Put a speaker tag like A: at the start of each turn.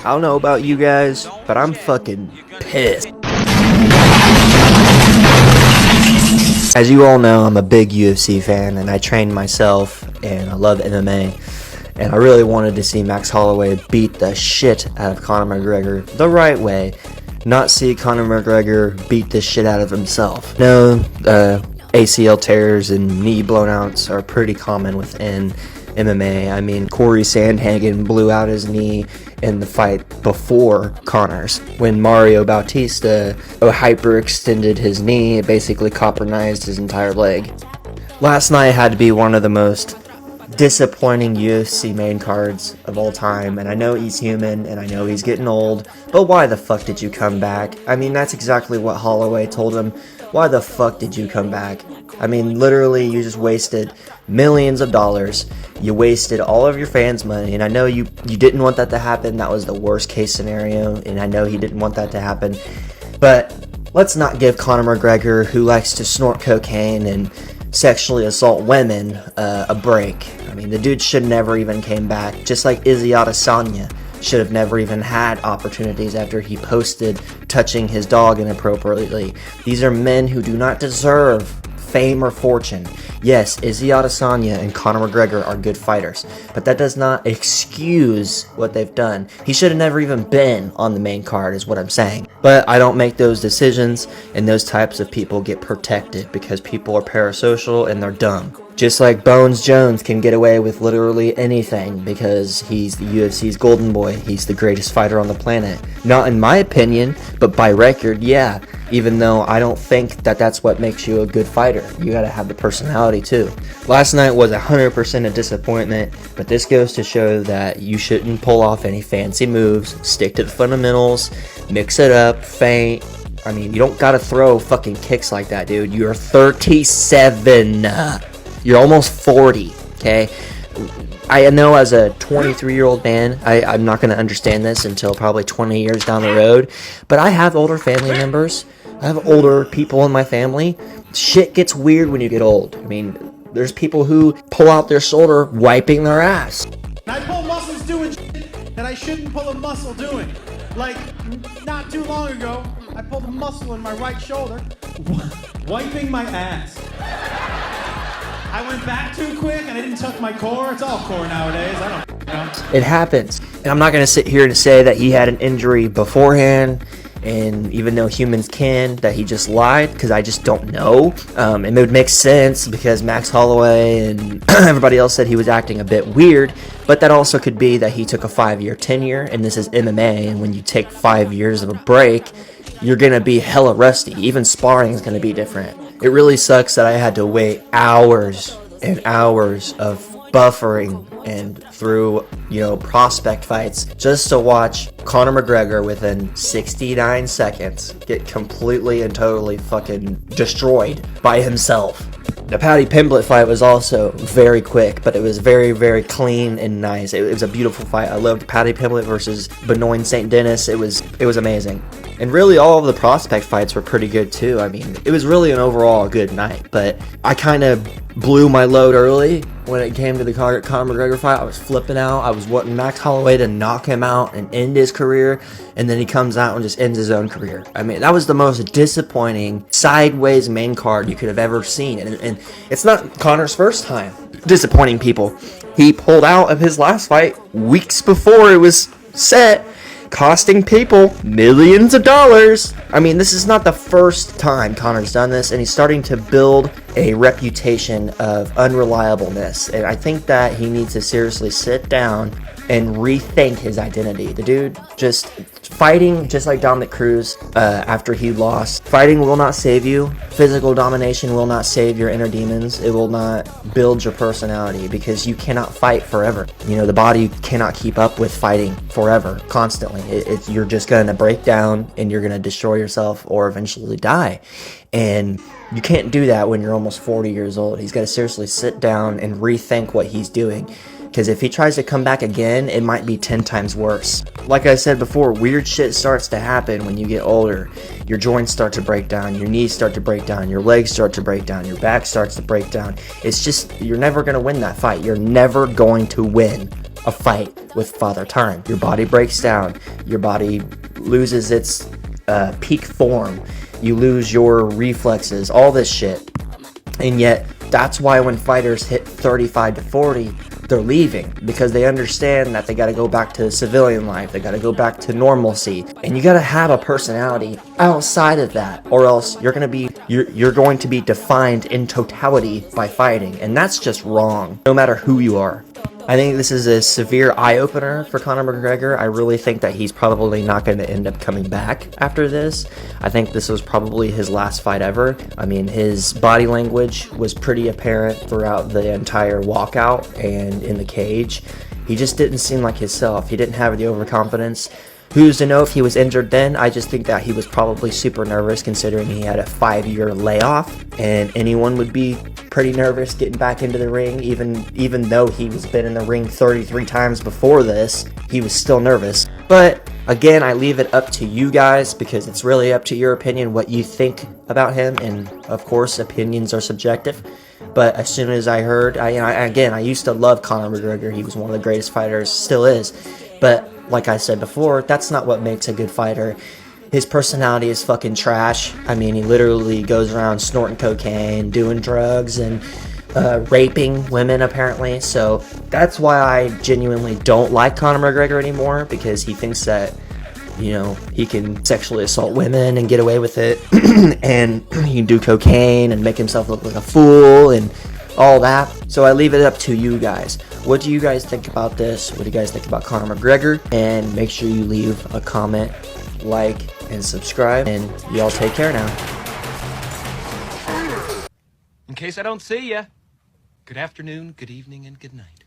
A: I don't know about you guys, but I'm fucking pissed. As you all know, I'm a big UFC fan, and I train myself, and I love MMA. And I really wanted to see Max Holloway beat the shit out of Conor McGregor the right way, not see Conor McGregor beat the shit out of himself. No, ACL tears and knee blownouts are pretty common within MMA. I mean, Corey Sandhagen blew out his knee in the fight before Conor's. When Mario Bautista hyperextended his knee, it basically cauterized his entire leg. Last night had to be one of the most disappointing UFC main cards of all time, and I know he's human and I know he's getting old, but why the fuck did you come back? I mean, that's exactly what Holloway told him. Why the fuck did you come back? I mean, literally, you just wasted millions of dollars. You wasted all of your fans' money, and I know you didn't want that to happen. That was the worst case scenario, and I know he didn't want that to happen. But let's not give Conor McGregor, who likes to snort cocaine and sexually assault women, a break. I mean, the dude should never even came back, just like Izzy Adesanya should have never even had opportunities after he posted touching his dog inappropriately. These are men who do not deserve fame or fortune. Yes, Izzy Adesanya and Conor McGregor are good fighters, but that does not excuse what they've done. He should have never even been on the main card, is what I'm saying. But I don't make those decisions, and those types of people get protected because people are parasocial and they're dumb. Just like Bones Jones can get away with literally anything because he's the UFC's golden boy. He's the greatest fighter on the planet. Not in my opinion, but by record, yeah. Even though I don't think that that's what makes you a good fighter. You gotta have the personality too. Last night was 100% a disappointment, but this goes to show that you shouldn't pull off any fancy moves. Stick to the fundamentals, mix it up, feint. I mean, you don't gotta throw fucking kicks like that, dude. You're 37. You're almost 40, okay? I know as a 23-year-old man, I'm not going to understand this until probably 20 years down the road, but I have older family members. I have older people in my family. Shit gets weird when you get old. I mean, there's people who pull out their shoulder wiping their ass.
B: I pull muscles doing shit that I shouldn't pull a muscle doing. Like, not too long ago, I pulled a muscle in my right shoulder, wiping my ass. I went back too quick and I didn't tuck my core. It's all core nowadays. I don't know.
A: It happens. And I'm not going to sit here and say that he had an injury beforehand, and even though humans can, that he just lied, because I just don't know. And it would make sense because Max Holloway and everybody else said he was acting a bit weird, but that also could be that he took a 5-year tenure, and this is MMA, and when you take 5 years of a break, you're going to be hella rusty. Even sparring is going to be different. It really sucks that I had to wait hours and hours of buffering and through, prospect fights just to watch Conor McGregor within 69 seconds get completely and totally fucking destroyed by himself. The Paddy Pimblett fight was also very quick, but it was very, very clean and nice. It was a beautiful fight. I loved Paddy Pimblett versus Benoit St. Denis. It was amazing. And really, all of the prospect fights were pretty good too. I mean, it was really an overall good night, but I kind of blew my load early when it came to the Conor McGregor fight. I was flipping out. I was wanting Max Holloway to knock him out and end his career, and then he comes out and just ends his own career. I mean, that was the most disappointing sideways main card you could have ever seen, and it's not Conor's first time disappointing people. He pulled out of his last fight weeks before it was set, costing people millions of dollars. I mean, this is not the first time Conor's done this, and he's starting to build a reputation of unreliableness. And I think that he needs to seriously sit down and rethink his identity. The dude just fighting, just like Dominic Cruz after he lost. Fighting will not save you. Physical domination will not save your inner demons. It will not build your personality because you cannot fight forever. The body cannot keep up with fighting forever, constantly. You're just going to break down and you're going to destroy yourself or eventually die. And you can't do that when you're almost 40 years old. He's got to seriously sit down and rethink what he's doing. Because if he tries to come back again, it might be 10 times worse. Like I said before, weird shit starts to happen when you get older. Your joints start to break down, your knees start to break down, your legs start to break down, your back starts to break down. It's just, you're never going to win that fight. You're never going to win. a fight with Father Time. Your body breaks down. Your body loses its peak form. You lose your reflexes, all this shit. And yet, that's why when fighters hit 35 to 40, they're leaving, because they understand that they got to go back to civilian life. They got to go back to normalcy. And you got to have a personality outside of that, or else you're going to be defined in totality by fighting. And that's just wrong, no matter who you are. I think this is a severe eye-opener for Conor McGregor. I really think that he's probably not going to end up coming back after this. I think this was probably his last fight ever. I mean, his body language was pretty apparent throughout the entire walkout and in the cage. He just didn't seem like himself. He didn't have the overconfidence. Who's to know if he was injured then? I just think that he was probably super nervous, considering he had a 5-year layoff, and anyone would be pretty nervous getting back into the ring. Even though he was been in the ring 33 times before this, he was still nervous. But again, I leave it up to you guys, because it's really up to your opinion what you think about him, and of course opinions are subjective. But as soon as I heard, I used to love Conor McGregor. He was one of the greatest fighters, still is. But like I said before, that's not what makes a good fighter. His personality is fucking trash. I mean, he literally goes around snorting cocaine, doing drugs, and raping women, apparently. So that's why I genuinely don't like Conor McGregor anymore, because he thinks that, you know, he can sexually assault women and get away with it, and he can do cocaine and make himself look like a fool and all that. So I leave it up to you guys. What do you guys think about this? What do you guys think about Conor McGregor? And make sure you leave a comment, like, and subscribe. And y'all take care now.
C: In case I don't see ya, good afternoon, good evening, and good night.